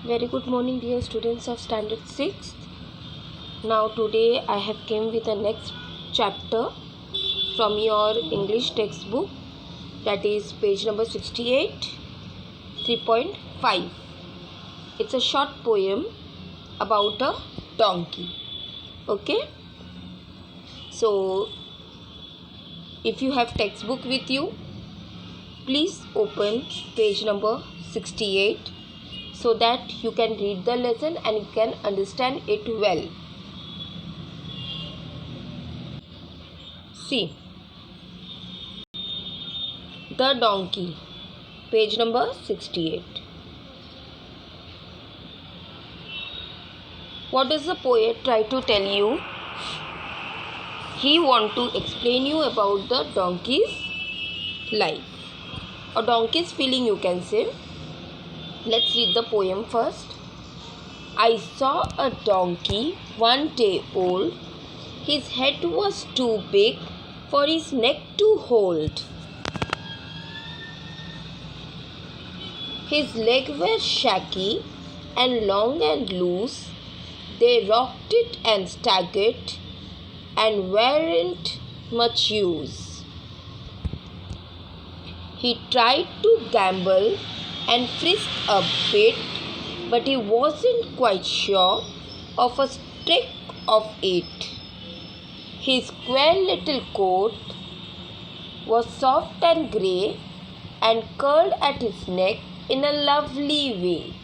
Very good morning, dear students of Standard 6th. Now today I have came with the next chapter from your English textbook, that is page number 68, 3.5. It's a short poem about a donkey. Okay. So if you have textbook with you, please open page number 68 so that you can read the lesson and you can understand it well. See, the donkey, page number 68. What does the poet try to tell you? He want to explain you about the donkey's life or donkey's feeling, you can say. Let's read the poem first. I saw a donkey 1 day old. His head was too big for his neck to hold. His legs were shaggy and long and loose. They rocked it and staggered and weren't much use. He tried to gambol and frisk a bit, but he wasn't quite sure of a trick of it. His square little coat was soft and grey and curled at his neck in a lovely way.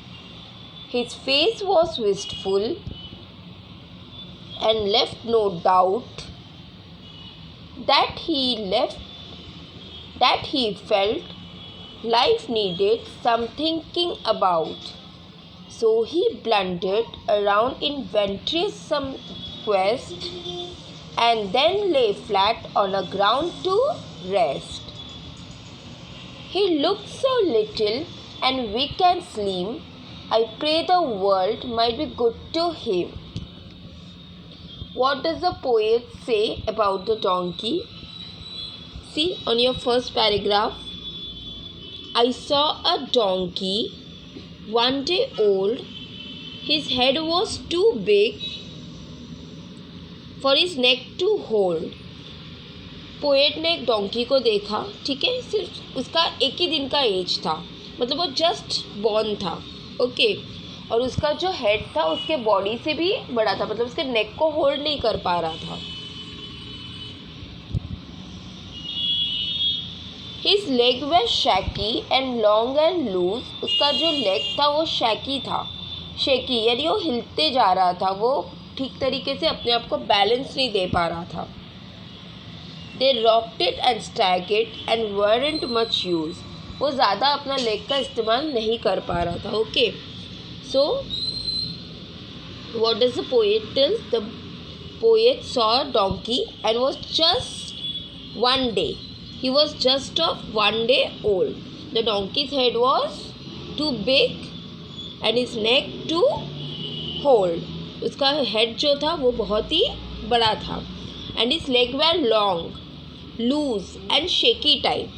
His face was wistful and left no doubt that he felt life needed some thinking about. So he blundered around in venturesome quest and then lay flat on the ground to rest. He looked so little and weak and slim, I pray the world might be good to him. What does the poet say about the donkey? See on your first paragraph. I saw a donkey 1 day old. His head was too big for his neck to hold. Poet ने एक donkey को देखा, ठीक है, सिर्फ उसका 1 ही दिन का एज था, मतलब वो जस्ट बॉर्न था, ओके, और उसका जो हेड था उसके बॉडी से भी बड़ा था, मतलब उसके नेक को होल्ड नहीं कर पा रहा था. His leg were shaky and long and loose. उसका जो लेग था वो शैकी था, शेकी यानी वो हिलते जा रहा था, वो ठीक तरीके से अपने आप को बैलेंस नहीं दे पा रहा था. They rocked it and staggered and weren't much use. वो ज़्यादा अपना लेग का इस्तेमाल नहीं कर पा रहा था. Okay, so what does the poet tell? The poet saw a donkey and was just 1 day. He was just of 1 day old. The donkey's head was too big and his neck to hold. उसका head जो था वो बहुत ही बड़ा था. And his legs were long, loose and shaky type.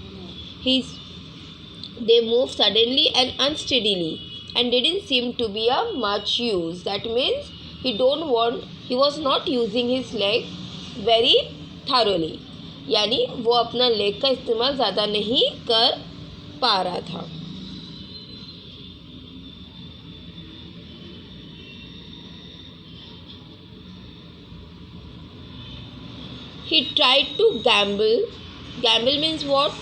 They moved suddenly and unsteadily and didn't seem to be of much use. That means he was not using his leg very thoroughly. यानी वो अपना leg का इस्तेमाल ज़्यादा नहीं कर पा रहा था. He tried to gamble. Gamble means what?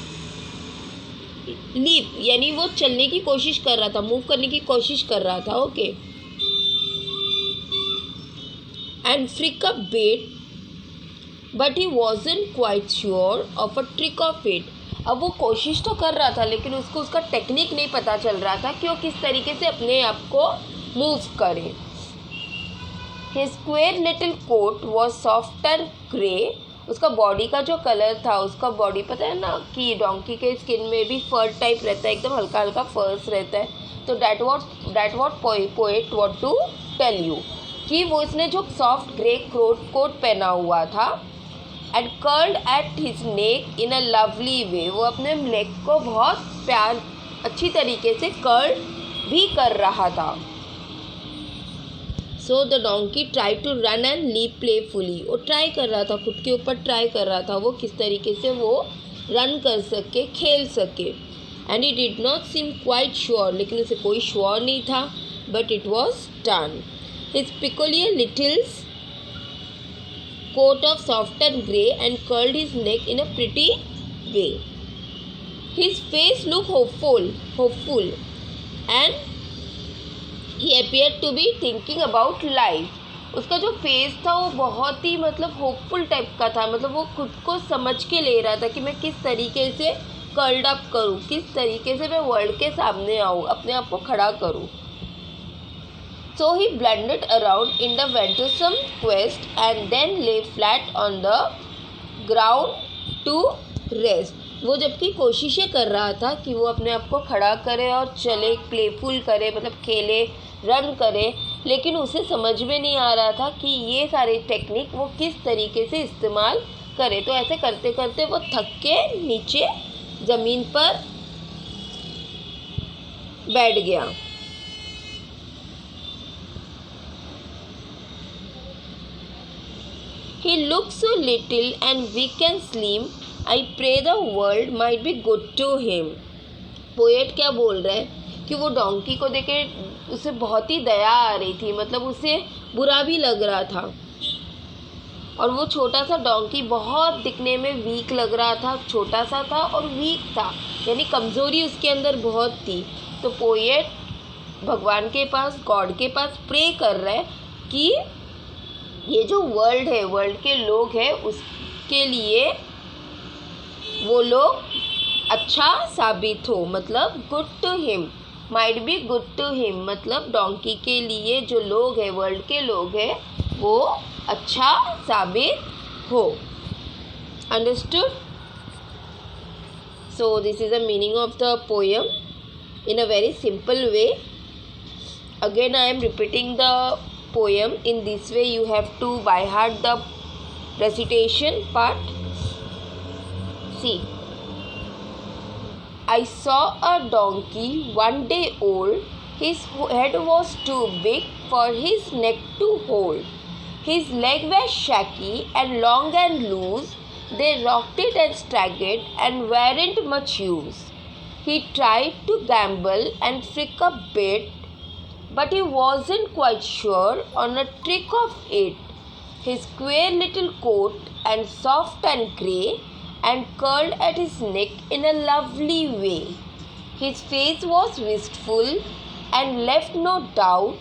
Leap, यानी वो चलने की कोशिश कर रहा था, मूव करने की कोशिश कर रहा था. Okay, and frisk a bit, but he wasn't quite sure of a trick of it. अब वो कोशिश तो कर रहा था लेकिन उसको उसका टेक्निक नहीं पता चल रहा था कि वो किस तरीके से अपने आप को मूव करे. His square little coat was soft and grey. उसका बॉडी का जो कलर था, उसका बॉडी पता है ना कि डोंकी के स्किन में भी फर टाइप रहता है, एकदम हल्का हल्का फर्स रहता है. तो that what poet want to tell you कि वो इसने जो सॉफ्ट ग्रे कोट पहना हुआ था and curled at his neck in a lovely way. वो अपने लेग को बहुत अच्छी तरीके से कर्ल भी कर रहा था. So the donkey try to run and leap playfully. वो ट्राई कर रहा था, खुद के ऊपर ट्राई कर रहा था वो किस तरीके से वो रन कर सके, खेल सके. And he did not seem quite sure, लेकिन उसे कोई श्योर नहीं था. But it was done. His peculiar Littles coat of softened grey and curled his neck in a pretty way. His face looked hopeful, and he appeared to be thinking about life. उसका जो face था वो बहुत ही मतलब hopeful type का था. मतलब वो खुद को समझ के ले रहा था कि मैं किस तरीके से कर्ल्ड अप करूँ, किस तरीके से मैं वर्ल्ड के सामने आऊँ, अपने आप को खड़ा करूँ. So he blundered around in the venturesome quest and then lay flat on the ground to rest. वो जबकि कोशिशें कर रहा था कि वो अपने आप को खड़ा करे और चले, प्लेफुल करे, मतलब खेले, रन करे, लेकिन उसे समझ में नहीं आ रहा था कि ये सारे टेक्निक वो किस तरीके से इस्तेमाल करे. तो ऐसे करते करते वो थक के नीचे ज़मीन पर बैठ गया. He looked so little and weak and slim. I pray the world might be good to him. Poet क्या बोल रहा है कि वो डोंकी को देखे उसे बहुत ही दया आ रही थी, मतलब उसे बुरा भी लग रहा था. और वो छोटा सा डोंकी बहुत दिखने में वीक लग रहा था, छोटा सा था और वीक था, यानी कमज़ोरी उसके अंदर बहुत थी. तो पोएट भगवान के पास, गॉड के पास प्रे कर रहा है कि ये जो वर्ल्ड है, वर्ल्ड के लोग हैं, उसके लिए वो लोग अच्छा साबित हो, मतलब good to him, might be good to him, मतलब डोंकी के लिए जो लोग हैं, वर्ल्ड के लोग हैं, वो अच्छा साबित हो. Understood? So this is the meaning of the poem in a very simple way. Again I am repeating the poem in this way. You have to by heart the recitation part. See, I saw a donkey one day old. His head was too big for his neck to hold. His legs were shaky and long and loose. They rocked it and staggered and weren't much use. He tried to gamble and frick a bit, but he wasn't quite sure on a trick of it. His queer little coat and soft and grey and curled at his neck in a lovely way. His face was wistful and left no doubt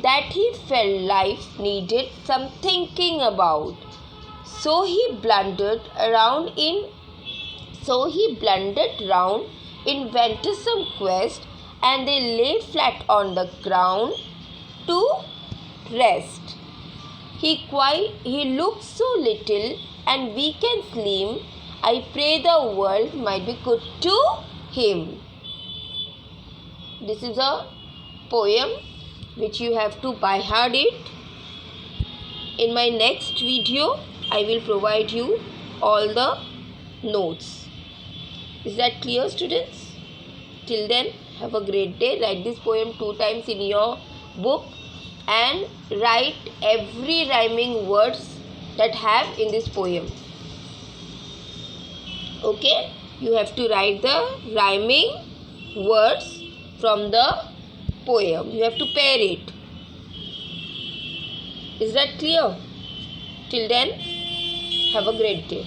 that he felt life needed some thinking about. So he blundered round in venturesome quest, and they lay flat on the ground to rest. He looked so little and weak and slim. I pray the world might be good to him. This is a poem which you have to by heart it. In my next video, I will provide you all the notes. Is that clear, students? Till then, have a great day. Write this poem 2 times in your book and write every rhyming words that have in this poem. Okay? You have to write the rhyming words from the poem. You have to pair it. Is that clear? Till then, have a great day.